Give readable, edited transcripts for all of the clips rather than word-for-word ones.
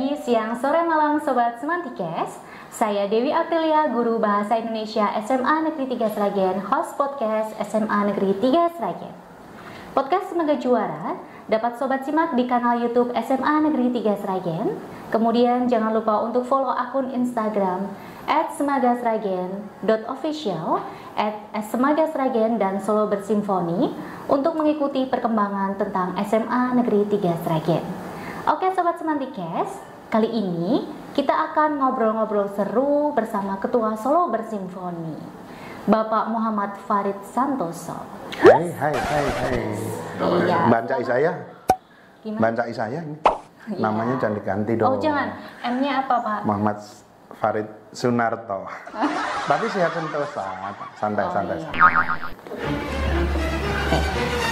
pagi, siang, sore, malam Sobat Semantikes. Saya Dewi Aprilia, Guru Bahasa Indonesia SMA Negeri 3 Sragen, host podcast SMA Negeri 3 Sragen. Podcast Semoga Juara dapat Sobat simak di kanal YouTube SMA Negeri 3 Sragen. Kemudian jangan lupa untuk follow akun Instagram @semagasragen.official, @semagasragen dan Solo Bersimfoni untuk mengikuti perkembangan tentang SMA Negeri 3 Sragen. Oke Sobat Semantikes, kali ini kita akan ngobrol-ngobrol seru bersama Ketua Solo Bersimfoni, Bapak Muhammad Farid Santoso. Hai. Iya. Baca Isaya. Gimana? Baca Isaya ini. Iya. Namanya jangan diganti dong. Oh jangan, M-nya apa Pak? Muhammad Farid Sunarto. Tapi sehat sentosa, santai. Iya.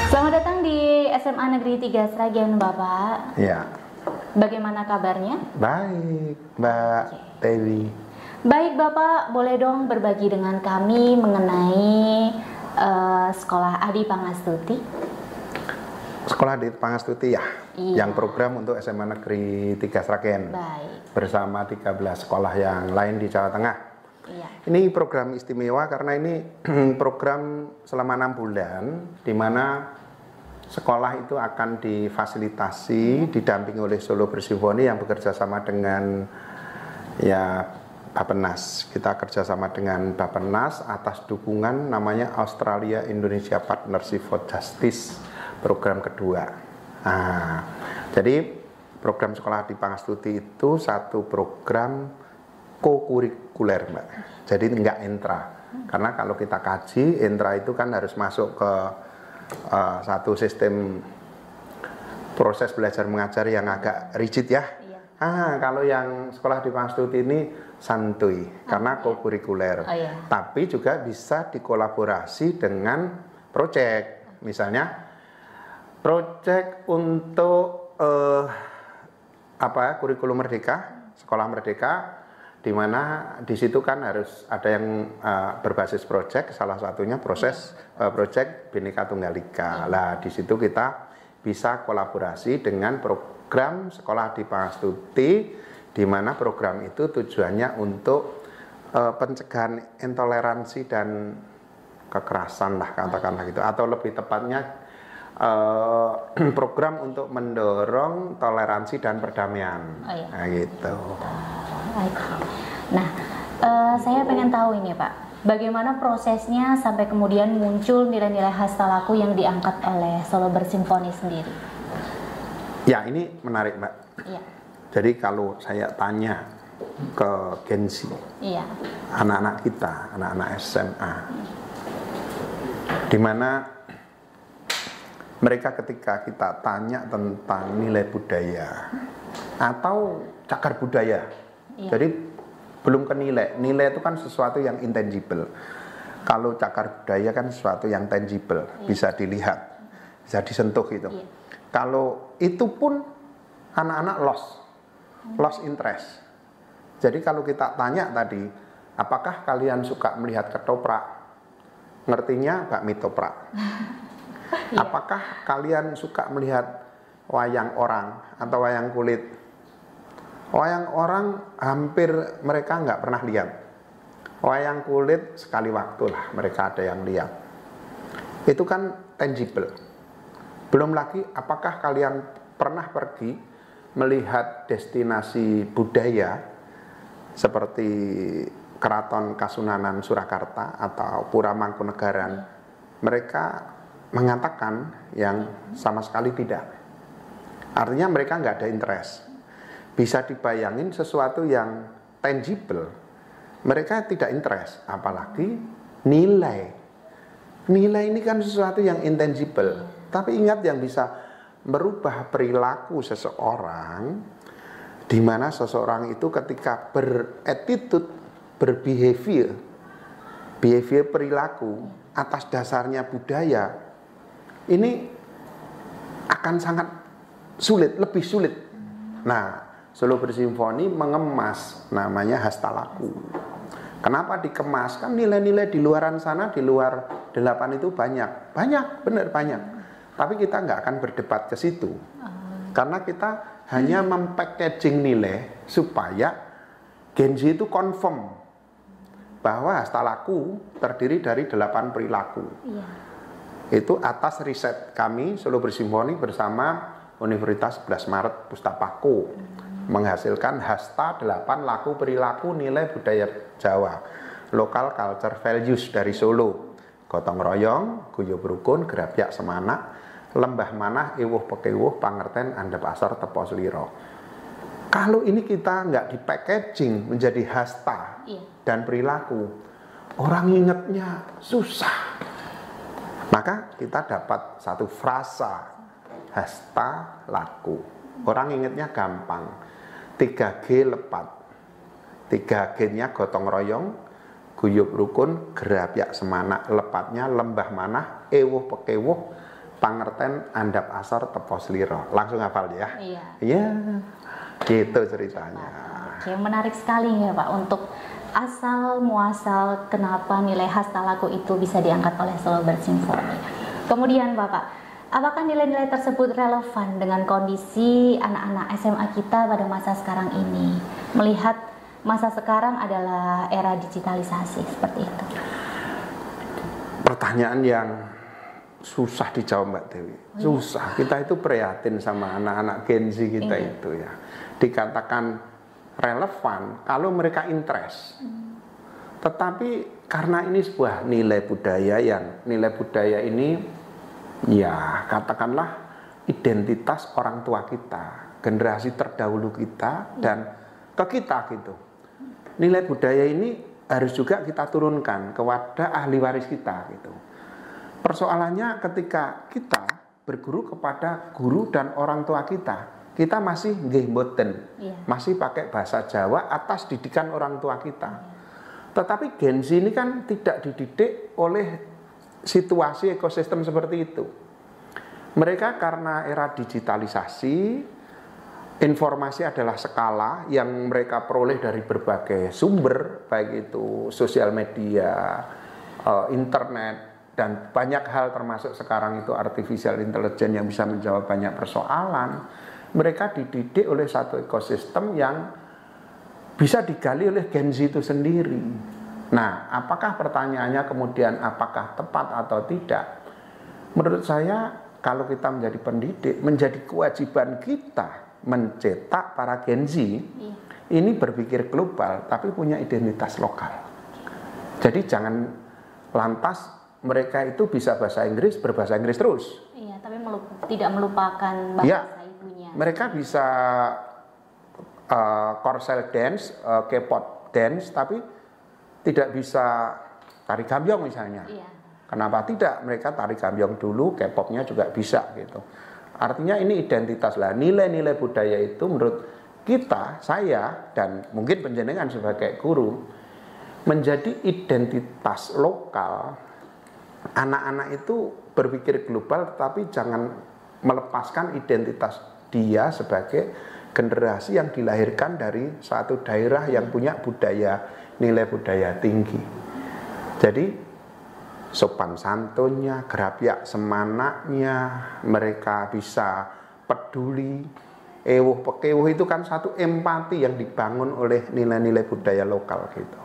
Selamat datang di SMA Negeri 3 Sragen Bapak. Iya. Bagaimana kabarnya? Baik, Mbak Dewi. Baik Bapak, boleh dong berbagi dengan kami mengenai sekolah Adi Pangastuti? Sekolah di Pangastuti ya, Iya. yang program untuk SMA Negeri 3 Sragen. Baik. Bersama 13 sekolah yang lain di Jawa Tengah. Iya. Ini program istimewa karena ini program selama 6 bulan, di mana sekolah itu akan difasilitasi, didampingi oleh Solo Bersimfoni yang bekerja sama dengan ya Bappenas. Kita kerjasama dengan Bappenas atas dukungan namanya Australia Indonesia Partnership for Justice, program kedua. Nah, jadi program sekolah di Pangastuti itu satu program co-kurikuler, Mbak. Jadi enggak intra. Karena kalau kita kaji, intra itu kan harus masuk ke satu sistem proses belajar mengajar yang agak rigid ya. Iya. Kalau yang sekolah di Pangastuti ini santuy karena co-kurikuler. Oh, iya. Tapi juga bisa dikolaborasi dengan proyek. Misalnya proyek untuk kurikulum merdeka, sekolah merdeka, di mana di situ kan harus ada yang berbasis proyek, salah satunya proyek Bhinneka Tunggal Ika. Lah di situ kita bisa kolaborasi dengan program sekolah di Pangastuti, di mana program itu tujuannya untuk pencegahan intoleransi dan kekerasan lah katakanlah gitu, atau lebih tepatnya program untuk mendorong toleransi dan perdamaian. Oh, iya. Nah, gitu. Nah, saya pengen tahu ini Pak, bagaimana prosesnya sampai kemudian muncul nilai-nilai hastalaku yang diangkat oleh Solo Bersimfoni sendiri? Ya, ini menarik Mbak. Iya. Jadi kalau saya tanya ke Gen Z, Iya. anak-anak kita, anak-anak SMA, di mana mereka ketika kita tanya tentang nilai budaya atau cakar budaya, Iya. jadi belum ke nilai. Nilai itu kan sesuatu yang intangible. Kalau cakar budaya kan sesuatu yang tangible, bisa dilihat, bisa disentuh gitu. Iya. Kalau itu pun anak-anak lost interest. Jadi kalau kita tanya tadi, apakah kalian suka melihat ketoprak? Ngertinya bakmi toprak. Iya. Apakah kalian suka melihat wayang orang atau wayang kulit? Wayang orang hampir mereka nggak pernah lihat. Wayang kulit sekali waktu lah mereka ada yang lihat. Itu kan tangible. Belum lagi apakah kalian pernah pergi melihat destinasi budaya seperti Keraton Kasunanan Surakarta atau Pura Mangkunegaran? Mereka mengatakan yang sama sekali tidak. Artinya mereka nggak ada interest. Bisa dibayangin sesuatu yang tangible, mereka tidak interest. Apalagi nilai. Nilai ini kan sesuatu yang intangible. Tapi ingat, yang bisa merubah perilaku seseorang, di mana seseorang itu ketika berattitude, berbehavior perilaku atas dasarnya budaya, ini akan sangat sulit, lebih sulit. Nah, Solo Bersimfoni mengemas namanya hastalaku. Kenapa dikemas? Kan nilai-nilai di luaran sana, di luar 8 itu banyak, benar banyak. Tapi kita nggak akan berdebat ke situ. Karena kita hanya mempackaging nilai supaya Gen Z itu confirm bahwa hasta laku terdiri dari 8 perilaku. Iya. Itu atas riset kami Solo Bersimfoni bersama Universitas 11 Maret Pustapako menghasilkan hasta 8 laku perilaku nilai budaya Jawa, local culture values dari Solo. Gotong royong, guyub rukun, gerabyak semana, lembah manah, iwuh pekewuh, pangerten, andhap asor, tepo sliro. Kalau ini kita nggak di packaging menjadi hasta dan perilaku, orang ingatnya susah. Maka kita dapat satu frasa hasta laku. Orang ingatnya gampang. 3G lepat. 3G-nya gotong royong, guyub rukun, gerabyak semana, lepatnya lembah manah, ewuh pekewuh, pangerten, andhap asor, tepo sliro. Langsung hafal ya? Iya. Iya. Gitu ceritanya. Oke, menarik sekali ya Pak untuk asal muasal kenapa nilai hasta laku itu bisa diangkat oleh Solo Bersimfoni. Kemudian Bapak, apakah nilai-nilai tersebut relevan dengan kondisi anak-anak SMA kita pada masa sekarang ini? Melihat masa sekarang adalah era digitalisasi seperti itu. Pertanyaan yang susah dijawab Mbak Dewi. Susah. Kita itu prihatin sama anak-anak Gen Z kita itu ya. Dikatakan relevan kalau mereka interest. Tetapi karena ini sebuah nilai budaya yang nilai budaya ini ya katakanlah identitas orang tua kita, generasi terdahulu kita dan ke kita gitu. Nilai budaya ini harus juga kita turunkan kepada ahli waris kita gitu. Persoalannya ketika kita berguru kepada guru dan orang tua kita masih nggih mboten, masih pakai bahasa Jawa atas didikan orang tua kita. Tetapi Gen Z ini kan tidak dididik oleh situasi ekosistem seperti itu. Mereka karena era digitalisasi, informasi adalah skala yang mereka peroleh dari berbagai sumber, baik itu sosial media, internet, dan banyak hal termasuk sekarang itu artificial intelligence yang bisa menjawab banyak persoalan. Mereka dididik oleh satu ekosistem yang bisa digali oleh Gen Z itu sendiri. Nah, apakah pertanyaannya kemudian apakah tepat atau tidak? Menurut saya, kalau kita menjadi pendidik, menjadi kewajiban kita mencetak para Gen Z ini berpikir global, tapi punya identitas lokal. Jadi jangan lantas mereka itu bisa bahasa Inggris, berbahasa Inggris terus. Iya, tapi tidak melupakan bahasa ibunya. Mereka bisa Korsel dance, K-pop dance, tapi tidak bisa tari gambyong misalnya. Iya. Kenapa tidak? Mereka tari gambyong dulu, K-popnya juga bisa gitu. Artinya ini identitas lah. Nilai-nilai budaya itu menurut kita, saya dan mungkin panjenengan sebagai guru menjadi identitas lokal. Anak-anak itu berpikir global, tetapi jangan melepaskan identitas dia sebagai generasi yang dilahirkan dari suatu daerah yang punya budaya, nilai budaya tinggi. Jadi sopan santunnya, gerabyak semanaknya, mereka bisa peduli, ewuh pekewuh itu kan satu empati yang dibangun oleh nilai-nilai budaya lokal gitu.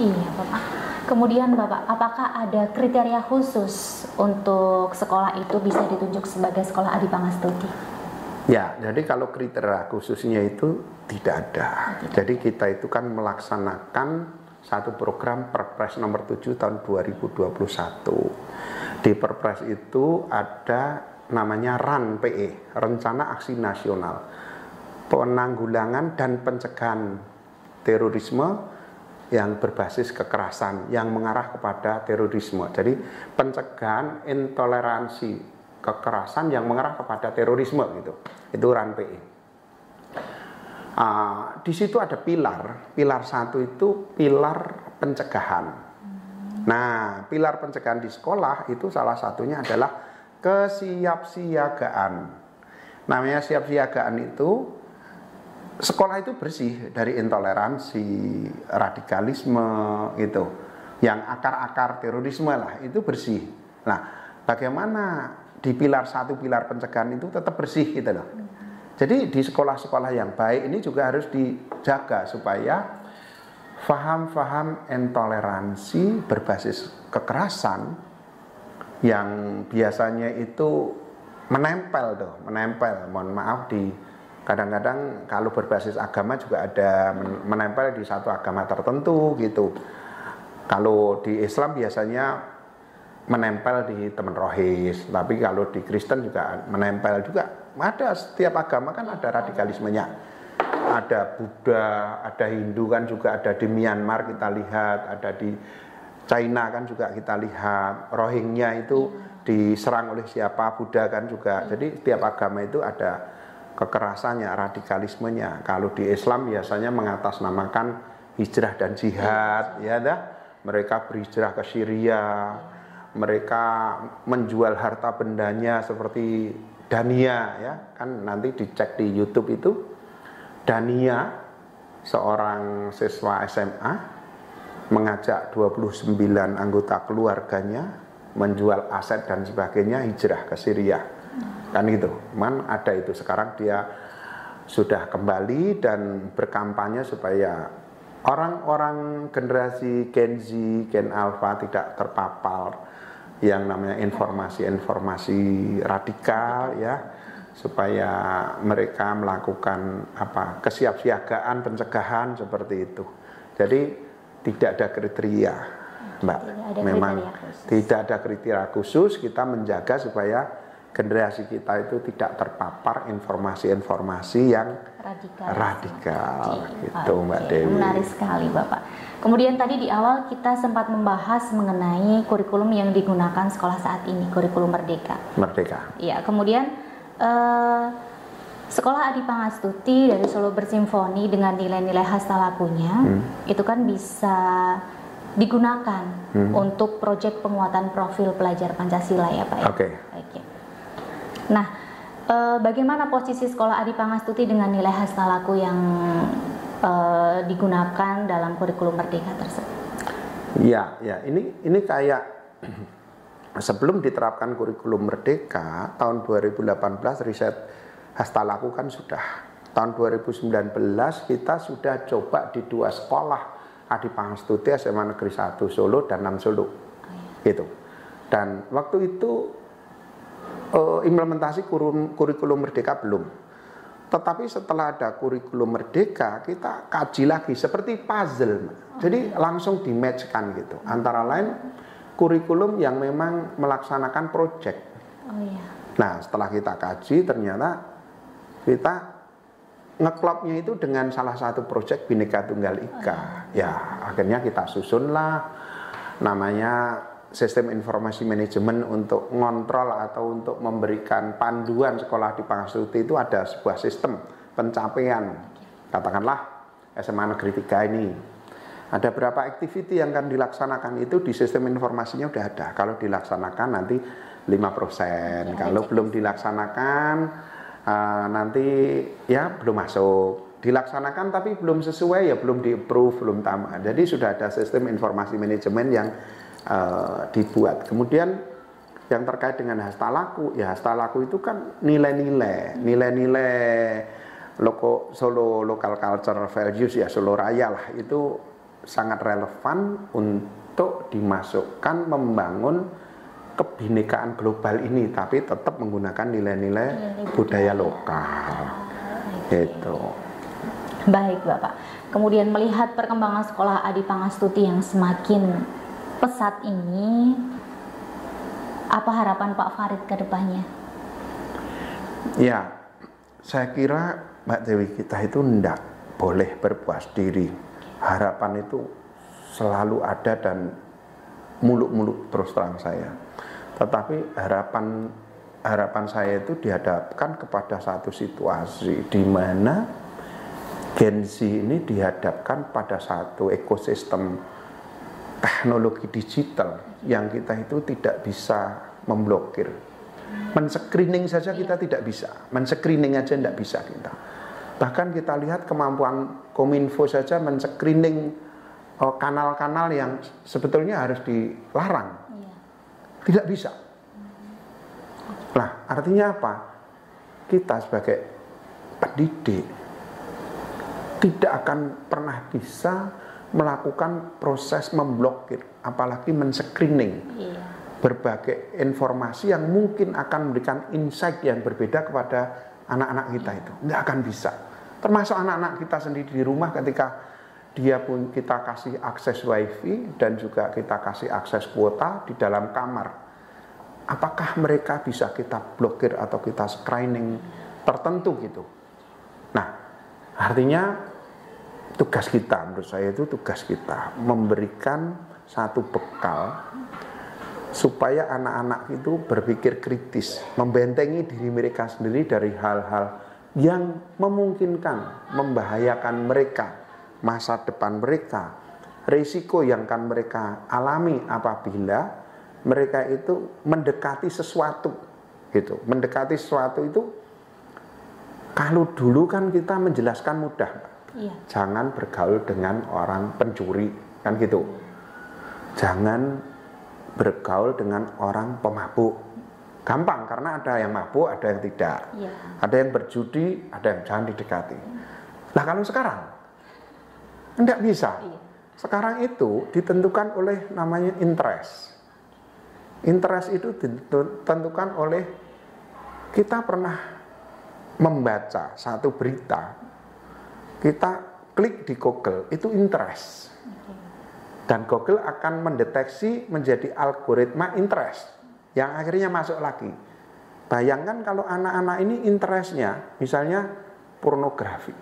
Iya Bapak. Kemudian Bapak, apakah ada kriteria khusus untuk sekolah itu bisa ditunjuk sebagai sekolah Adipanga Studi? Ya, jadi kalau kriteria khususnya itu tidak ada. Jadi kita itu kan melaksanakan satu program Perpres nomor 7 tahun 2021. Di Perpres itu ada namanya RAN PE, Rencana Aksi Nasional Penanggulangan dan Pencegahan Terorisme yang berbasis kekerasan yang mengarah kepada terorisme. Jadi pencegahan intoleransi kekerasan yang mengarah kepada terorisme gitu. Itu RAN PE. Di situ ada pilar. Pilar 1 itu pilar pencegahan. Nah, pilar pencegahan di sekolah itu salah satunya adalah kesiapsiagaan. Namanya siapsiagaan itu sekolah itu bersih dari intoleransi, radikalisme gitu. Yang akar-akar terorisme lah itu bersih. Nah, bagaimana di pilar 1 pilar pencegahan itu tetap bersih gitu loh. Jadi di sekolah-sekolah yang baik ini juga harus dijaga supaya faham-faham intoleransi berbasis kekerasan yang biasanya itu menempel, mohon maaf, di kadang-kadang kalau berbasis agama juga ada menempel di satu agama tertentu gitu. Kalau di Islam biasanya menempel di teman rohis, tapi kalau di Kristen juga menempel juga. Ada, setiap agama kan ada radikalismenya. Ada Buddha, ada Hindu kan juga ada di Myanmar kita lihat, ada di China kan juga kita lihat, Rohingya itu diserang oleh siapa, Buddha kan juga. Jadi setiap agama itu ada kekerasannya, radikalismenya. Kalau di Islam biasanya mengatasnamakan hijrah dan jihad, ya dah. Mereka berhijrah ke Syria, mereka menjual harta bendanya seperti Dania, ya kan, nanti dicek di YouTube itu. Dania, seorang siswa SMA, mengajak 29 anggota keluarganya menjual aset dan sebagainya, hijrah ke Syria. Kan gitu, ada itu. Sekarang dia sudah kembali dan berkampanye supaya orang-orang generasi Gen Z, Gen Alpha tidak terpapar yang namanya informasi-informasi radikal, ya, supaya mereka melakukan kesiapsiagaan pencegahan seperti itu. Jadi tidak ada kriteria, Mbak. Memang tidak ada kriteria khusus. Kita menjaga supaya generasi kita itu tidak terpapar informasi-informasi yang radikal gitu, Mbak Dewi. Menarik sekali, Bapak. Kemudian tadi di awal kita sempat membahas mengenai kurikulum yang digunakan sekolah saat ini, kurikulum Merdeka. Iya, kemudian Sekolah Adi Pangastuti dari Solo Bersimfoni dengan nilai-nilai hastalakunya itu kan bisa digunakan untuk proyek penguatan profil pelajar Pancasila, ya Pak, ya? Oke. Nah, bagaimana posisi Sekolah Adi Pangastuti dengan nilai hastalaku yang digunakan dalam kurikulum Merdeka tersebut? Ya, ini kayak sebelum diterapkan kurikulum Merdeka tahun 2018 riset hastalaku kan sudah. Tahun 2019 kita sudah coba di 2 sekolah Adi Pangastuti, SMA Negeri 1 Solo dan 6 Solo. Gitu. Dan waktu itu implementasi kurikulum Merdeka belum. Tetapi setelah ada kurikulum Merdeka, kita kaji lagi seperti puzzle. Jadi langsung di-match-kan gitu. Antara lain kurikulum yang memang melaksanakan proyek. Nah, setelah kita kaji ternyata kita ngeklopnya itu dengan salah satu proyek Bhinneka Tunggal Ika. Ya, akhirnya kita susunlah namanya sistem informasi manajemen untuk ngontrol atau untuk memberikan panduan sekolah di Pangastuti. Itu ada sebuah sistem pencapaian, katakanlah SMA Negeri 3 ini ada berapa activity yang akan dilaksanakan, itu di sistem informasinya udah ada. Kalau dilaksanakan nanti 5%, kalau belum dilaksanakan nanti ya belum masuk. Dilaksanakan tapi belum sesuai ya belum di-approve, belum tamat. Jadi sudah ada sistem informasi manajemen yang dibuat. Kemudian yang terkait dengan hastalaku, ya hastalaku itu kan nilai-nilai Solo local culture values, ya Solo Raya lah, itu sangat relevan untuk dimasukkan membangun kebinekaan global ini, tapi tetap menggunakan nilai-nilai budaya lokal. Gitu. Baik, Bapak. Kemudian melihat perkembangan sekolah Adi Pangastuti yang semakin pesat ini, apa harapan Pak Farid ke depannya? Ya, saya kira Mbak Dewi, kita itu tidak boleh berpuas diri. Harapan itu selalu ada dan muluk-muluk terus terang saya. Tetapi harapan saya itu dihadapkan kepada satu situasi di mana Gen Z ini dihadapkan pada satu ekosistem teknologi digital yang kita itu tidak bisa memblokir. Men-screening saja kita tidak bisa, men-screening aja tidak bisa kita. Bahkan kita lihat kemampuan Kominfo saja men-screening kanal-kanal yang sebetulnya harus dilarang. Tidak bisa. Nah, artinya apa? Kita sebagai pendidik tidak akan pernah bisa melakukan proses memblokir, apalagi men-screening berbagai informasi yang mungkin akan memberikan insight yang berbeda kepada anak-anak kita itu. Nggak akan bisa. Termasuk anak-anak kita sendiri di rumah, ketika dia pun kita kasih akses wifi dan juga kita kasih akses kuota di dalam kamar. Apakah mereka bisa kita blokir atau kita screening tertentu gitu? Nah, artinya tugas kita, menurut saya itu tugas kita memberikan satu bekal supaya anak-anak itu berpikir kritis, membentengi diri mereka sendiri dari hal-hal yang memungkinkan membahayakan mereka, masa depan mereka, risiko yang akan mereka alami apabila mereka itu mendekati sesuatu gitu. Mendekati sesuatu itu, kalau dulu kan kita menjelaskan mudah, jangan bergaul dengan orang pencuri, kan gitu. Jangan bergaul dengan orang pemabuk. Gampang, karena ada yang mabuk, ada yang tidak. Ada yang berjudi, ada yang jangan didekati. Nah, kalau sekarang tidak bisa. Sekarang itu ditentukan oleh namanya interest. Interest itu ditentukan oleh kita pernah membaca satu berita, kita klik di Google, itu interest. Dan Google akan mendeteksi menjadi algoritma interest yang akhirnya masuk lagi. Bayangkan kalau anak-anak ini interestnya misalnya pornografi,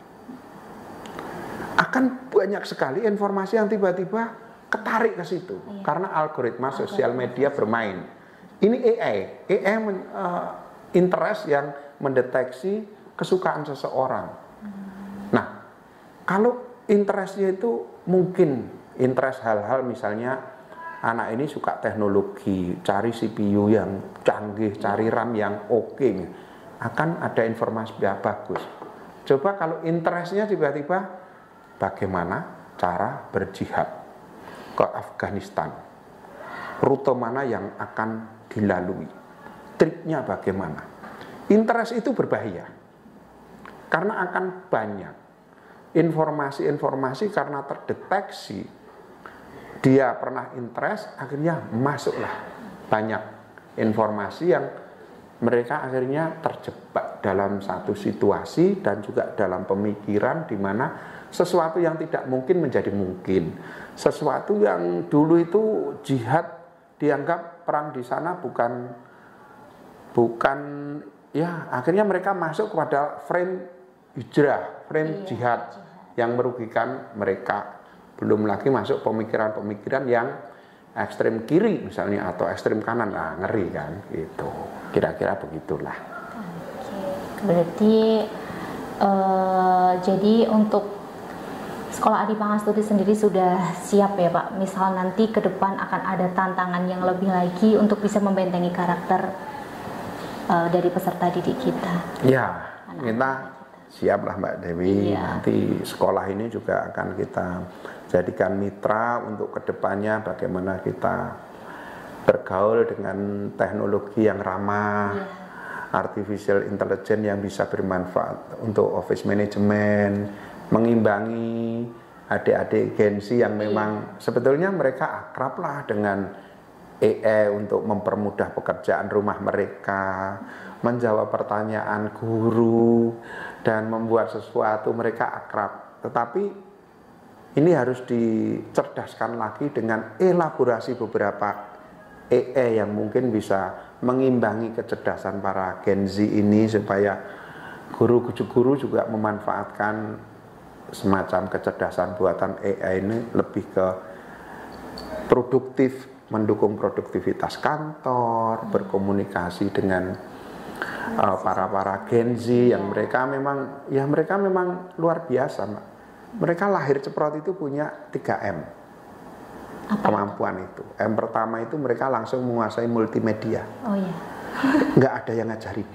akan banyak sekali informasi yang tiba-tiba ketarik ke situ karena algoritma sosial media bermain. Ini AI interest yang mendeteksi kesukaan seseorang. Nah, kalau interestnya itu mungkin interest hal-hal misalnya anak ini suka teknologi, cari CPU yang canggih, cari RAM yang oke, akan ada informasi yang bagus. Coba kalau interestnya tiba-tiba bagaimana cara berjihad ke Afghanistan, rute mana yang akan dilalui, triknya bagaimana. Interest itu berbahaya karena akan banyak informasi-informasi karena terdeteksi dia pernah interest, akhirnya masuklah banyak informasi yang mereka akhirnya terjebak dalam satu situasi dan juga dalam pemikiran di mana sesuatu yang tidak mungkin menjadi mungkin. Sesuatu yang dulu itu jihad dianggap perang di sana bukan ya, akhirnya mereka masuk kepada frame hijrah, frame jihad yang merugikan mereka. Belum lagi masuk pemikiran-pemikiran yang ekstrem kiri misalnya atau ekstrem kanan, nah ngeri kan gitu. Kira-kira begitulah. Oke. Berarti jadi untuk Sekolah Adi Pangastuti sendiri sudah siap ya Pak, misal nanti ke depan akan ada tantangan yang lebih lagi untuk bisa membentengi karakter dari peserta didik kita. Ya, kita siap lah Mbak Dewi. Nanti sekolah ini juga akan kita jadikan mitra untuk kedepannya bagaimana kita bergaul dengan teknologi yang ramah, artificial intelligence yang bisa bermanfaat untuk office management, mengimbangi adik-adik Gen Z yang memang sebetulnya mereka akrab lah dengan AI untuk mempermudah pekerjaan rumah mereka, menjawab pertanyaan guru, dan membuat sesuatu mereka akrab. Tetapi ini harus dicerdaskan lagi dengan elaborasi beberapa AI yang mungkin bisa mengimbangi kecerdasan para Gen Z ini supaya guru juga memanfaatkan semacam kecerdasan buatan AI ini lebih ke produktif, mendukung produktivitas kantor, berkomunikasi dengan para Gen Z yang mereka memang luar biasa, Mbak. Mereka lahir ceprot itu punya 3M kemampuan itu. M pertama itu mereka langsung menguasai multimedia. Oh iya. Nggak ada yang ngajarin.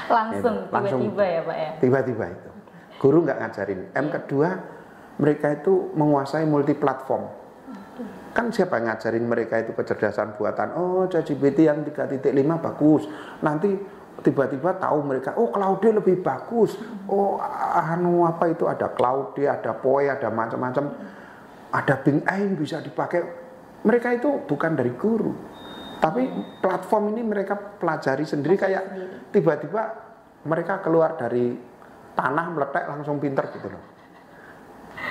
Langsung tiba-tiba ya Pak ya? Tiba-tiba itu. Guru nggak ngajarin. M kedua, mereka itu menguasai multiplatform. Kan siapa yang ngajarin mereka itu kecerdasan buatan? Oh, ChatGPT yang 3.5 bagus. Nanti tiba-tiba tahu mereka, oh Claude lebih bagus, oh apa itu ada Claude, ada Poe, ada macam-macam, ada Bing Ain bisa dipakai. Mereka itu bukan dari guru, tapi platform ini mereka pelajari sendiri, kayak tiba-tiba mereka keluar dari tanah meletek langsung pinter gitu loh.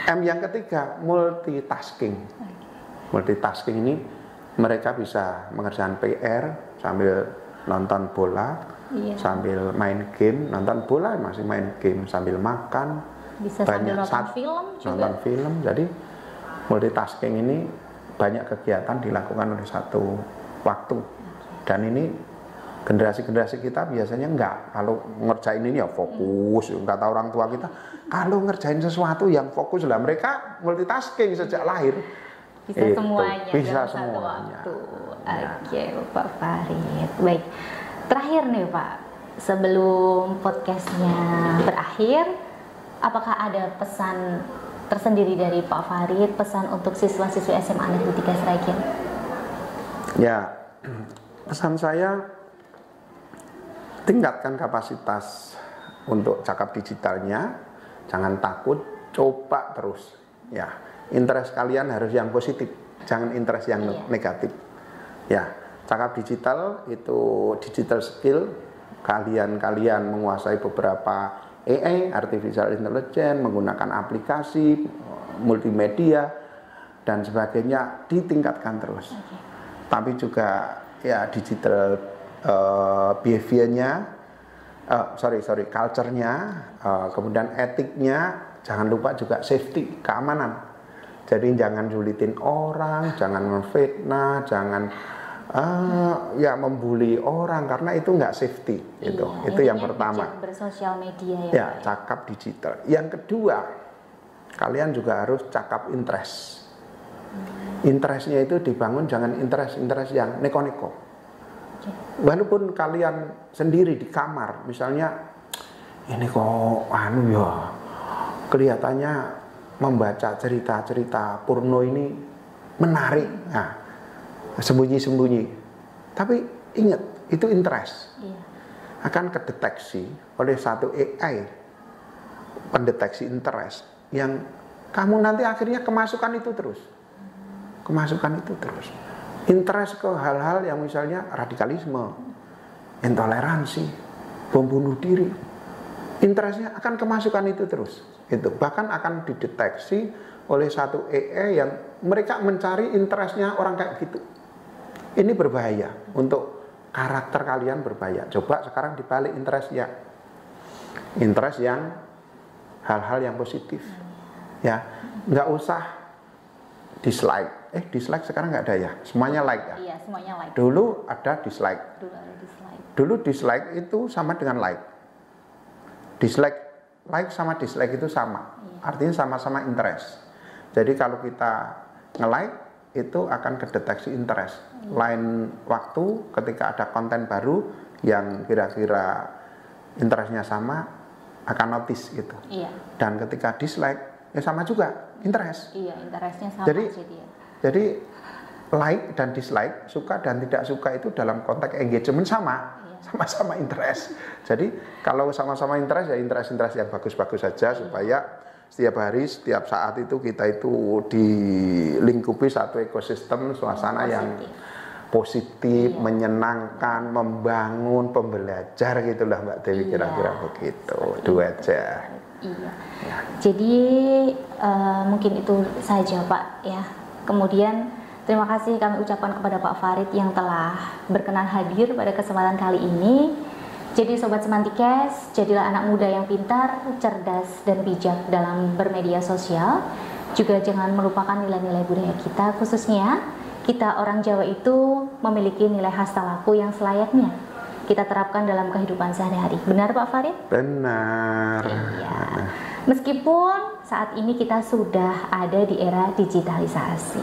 Yang ketiga, multitasking. Multitasking ini mereka bisa mengerjakan PR sambil nonton bola, sambil main game, nonton bola masih main game, sambil makan, bisa sambil nonton film juga. Nonton film. Jadi multitasking ini banyak kegiatan dilakukan oleh satu waktu. Dan ini generasi-generasi kita biasanya enggak, kalau ngerjain ini ya fokus. Kata orang tua kita, kalau ngerjain sesuatu yang fokus lah, mereka multitasking sejak lahir. Bisa semuanya, bisa semuanya. Oke, Pak Farid. Baik, terakhir nih Pak, sebelum podcastnya berakhir, apakah ada pesan tersendiri dari Pak Farid, pesan untuk siswa-siswi SMA Negeri 3 Sragen? Ya, pesan saya, tingkatkan kapasitas untuk cakap digitalnya, jangan takut, coba terus. Ya, interest kalian harus yang positif, jangan interest yang negatif. Ya, cakap digital itu digital skill, kalian menguasai beberapa AI, artificial intelligence, menggunakan aplikasi, multimedia dan sebagainya, ditingkatkan terus. Tapi juga ya digital behaviornya, culture-nya, kemudian etiknya, jangan lupa juga safety, keamanan. Jadi jangan julitin orang, jangan memfitnah, jangan membuli orang, karena itu nggak safety. Itu yang pertama. Bersosial media ya. Cakap digital. Yang kedua, kalian juga harus cakap interest. Interestnya itu dibangun, jangan interest yang neko-neko. Walaupun kalian sendiri di kamar, misalnya ini kok kelihatannya membaca cerita-cerita porno ini menarik, sembunyi-sembunyi. Tapi ingat, itu interest. Akan kedeteksi oleh satu AI, pendeteksi interest, yang kamu nanti akhirnya kemasukan itu terus. Interest ke hal-hal yang misalnya radikalisme, intoleransi, bom bunuh diri. Interestnya akan kemasukan itu terus. Itu bahkan akan dideteksi oleh satu AI yang mereka mencari interestnya orang kayak gitu. Ini berbahaya, untuk karakter kalian berbahaya. Coba sekarang dibalik interestnya, interest yang hal-hal yang positif. Ya, nggak usah dislike. Dislike sekarang nggak ada ya, semuanya like ya. Iya, semuanya like. Dulu ada dislike. Dulu dislike itu sama dengan like. Like sama dislike itu sama. Artinya sama-sama interest. Jadi kalau kita nge-like itu akan kedeteksi interest. Lain waktu ketika ada konten baru yang kira-kira interestnya sama, akan notice gitu. Dan ketika dislike ya sama juga, interest. Interestnya sama. Jadi like dan dislike, suka dan tidak suka itu dalam konteks engagement sama-sama interest. Jadi kalau sama-sama interest ya interest yang bagus-bagus saja, supaya setiap hari, setiap saat itu kita itu dilingkupi satu ekosistem, suasana yang positif, menyenangkan, membangun, pembelajar gitulah Mbak Dewi, kira-kira begitu. Dua aja. Jadi mungkin itu saja Pak ya. Kemudian terima kasih kami ucapkan kepada Pak Farid yang telah berkenan hadir pada kesempatan kali ini. Jadi Sobat Semantikes, jadilah anak muda yang pintar, cerdas, dan bijak dalam bermedia sosial. Juga jangan melupakan nilai-nilai budaya kita, khususnya kita orang Jawa itu memiliki nilai khas talaku yang selayaknya kita terapkan dalam kehidupan sehari-hari. Benar Pak Farid? Benar. Meskipun saat ini kita sudah ada di era digitalisasi.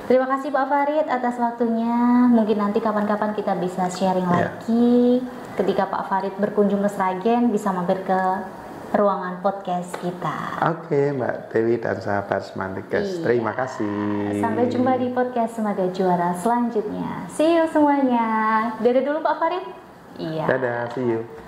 Terima kasih Pak Farid atas waktunya. Mungkin nanti kapan-kapan kita bisa sharing lagi. Ketika Pak Farid berkunjung ke Sragen, bisa mampir ke ruangan podcast kita. Oke, Mbak Dewi dan sahabat Semantikes. Iya. Terima kasih. Sampai jumpa di podcast Semangat Juara selanjutnya. See you semuanya. Dadah dulu Pak Farid. Iya. Dadah, see you.